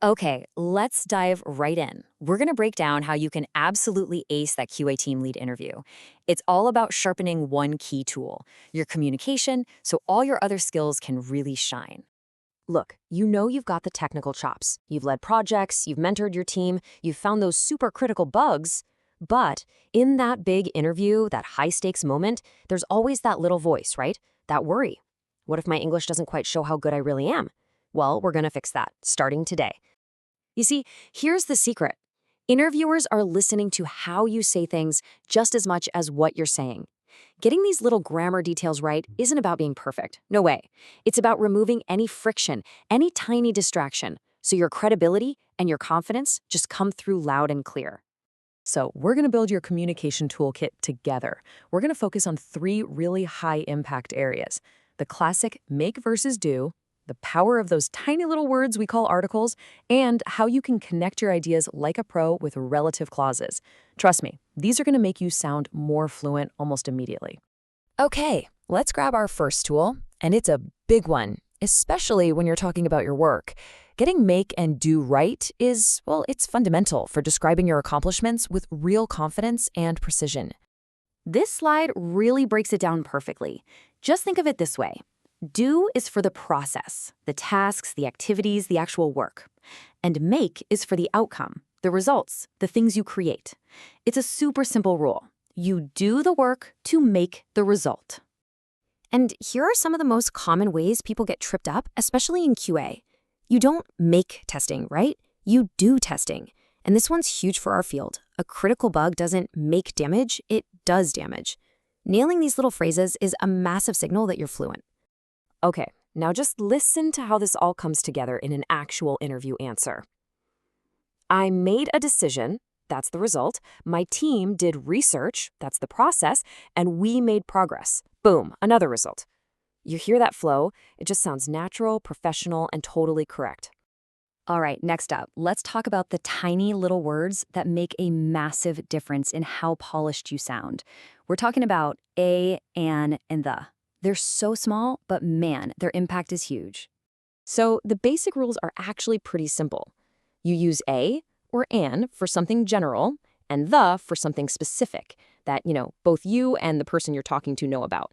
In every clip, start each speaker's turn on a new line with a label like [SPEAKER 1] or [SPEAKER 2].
[SPEAKER 1] Okay, let's dive right in. We're going to break down how you can absolutely ace that QA team lead interview. It's all about sharpening one key tool, your communication, so all your other skills can really shine.
[SPEAKER 2] Look, you know you've got the technical chops. You've led projects, you've mentored your team, you've found those super critical bugs. But in that big interview, that high stakes moment, there's always that little voice, right? That worry. What if my English doesn't quite show how good I really am? Well, we're going to fix that, starting today. You see, here's the secret. Interviewers are listening to how you say things just as much as what you're saying. Getting these little grammar details right isn't about being perfect. No way. It's about removing any friction, any tiny distraction, so your credibility and your confidence just come through loud and clear.
[SPEAKER 3] So we're going to build your communication toolkit together. We're going to focus on three really high-impact areas: the classic make versus do, the power of those tiny little words we call articles, and how you can connect your ideas like a pro with relative clauses. Trust me, these are going to make you sound more fluent almost immediately.
[SPEAKER 2] Okay, let's grab our first tool, and it's a big one, especially when you're talking about your work. Getting make and do right is, well, it's fundamental for describing your accomplishments with real confidence and precision.
[SPEAKER 1] This slide really breaks it down perfectly. Just think of it this way. Do is for the process, the tasks, the activities, the actual work. And make is for the outcome, the results, the things you create. It's a super simple rule. You do the work to make the result.
[SPEAKER 2] And here are some of the most common ways people get tripped up, especially in QA. You don't make testing, right? You do testing. And this one's huge for our field. A critical bug doesn't make damage, it does damage. Nailing these little phrases is a massive signal that you're fluent. Okay, now just listen to how this all comes together in an actual interview answer. I made a decision, that's the result. My team did research, that's the process, and we made progress. Boom, another result. You hear that flow? It just sounds natural, professional, and totally correct.
[SPEAKER 1] All right, next up, let's talk about the tiny little words that make a massive difference in how polished you sound. We're talking about a, an, and the. They're so small, but man, their impact is huge.
[SPEAKER 2] So the basic rules are actually pretty simple. You use a or an for something general and the for something specific that, both you and the person you're talking to know about.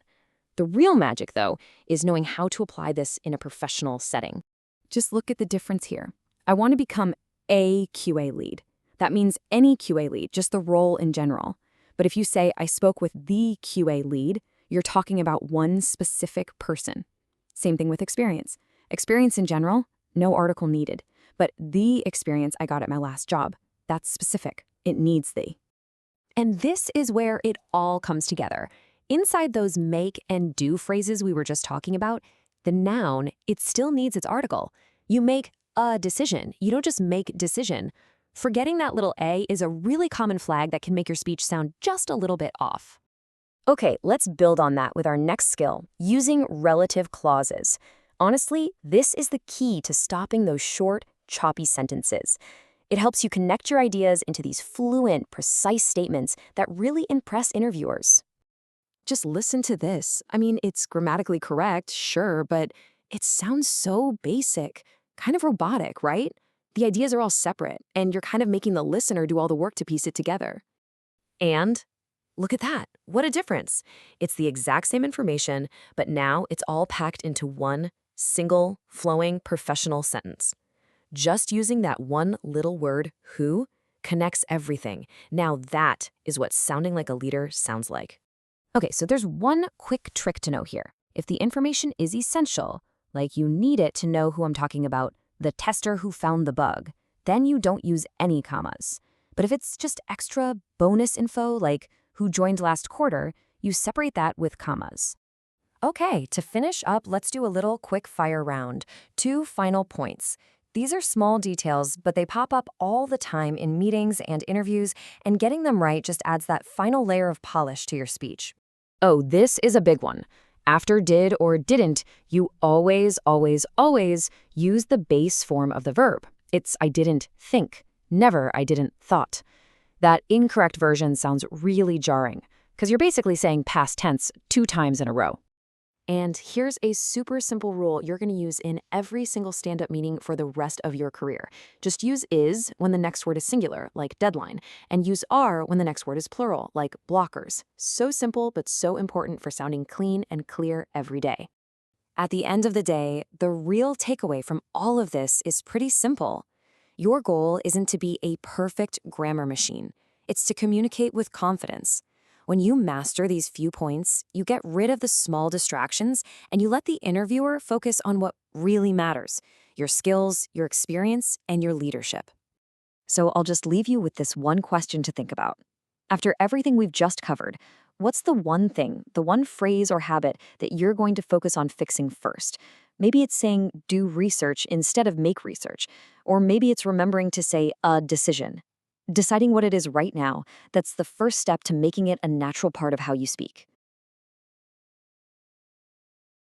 [SPEAKER 2] The real magic, though, is knowing how to apply this in a professional setting.
[SPEAKER 3] Just look at the difference here. I want to become a QA lead. That means any QA lead, just the role in general. But if you say, I spoke with the QA lead, you're talking about one specific person. Same thing with experience. Experience in general, no article needed. But the experience I got at my last job, that's specific. It needs the.
[SPEAKER 2] And this is where it all comes together. Inside those make and do phrases we were just talking about, the noun, it still needs its article. You make a decision. You don't just make decision. Forgetting that little a is a really common flag that can make your speech sound just a little bit off. Okay, let's build on that with our next skill, using relative clauses. Honestly, this is the key to stopping those short, choppy sentences. It helps you connect your ideas into these fluent, precise statements that really impress interviewers.
[SPEAKER 3] Just listen to this. I mean, it's grammatically correct, sure, but it sounds so basic, kind of robotic, right? The ideas are all separate, and you're kind of making the listener do all the work to piece it together.
[SPEAKER 2] And look at that. What a difference. It's the exact same information, but now it's all packed into one single, flowing, professional sentence. Just using that one little word, who, connects everything. Now that is what sounding like a leader sounds like. Okay, so there's one quick trick to know here. If the information is essential, like you need it to know who I'm talking about, the tester who found the bug, then you don't use any commas. But if it's just extra bonus info, like who joined last quarter, you separate that with commas. Okay, to finish up, let's do a little quick fire round. 2 final points. These are small details, but they pop up all the time in meetings and interviews, and getting them right just adds that final layer of polish to your speech. Oh, this is a big one. After did or didn't, you always, always, always use the base form of the verb. It's I didn't think, never I didn't thought. That incorrect version sounds really jarring, because you're basically saying past tense 2 times in a row.
[SPEAKER 1] And here's a super simple rule you're going to use in every single stand-up meeting for the rest of your career. Just use is when the next word is singular, like deadline, and use are when the next word is plural, like blockers. So simple, but so important for sounding clean and clear every day. At the end of the day, the real takeaway from all of this is pretty simple. Your goal isn't to be a perfect grammar machine. It's to communicate with confidence. When you master these few points, you get rid of the small distractions and you let the interviewer focus on what really matters: your skills, your experience, and your leadership.
[SPEAKER 2] So I'll just leave you with this one question to think about. After everything we've just covered, what's the one thing, the one phrase or habit that you're going to focus on fixing first? Maybe it's saying do research instead of make research, or maybe it's remembering to say a decision. Deciding what it is right now, that's the first step to making it a natural part of how you speak.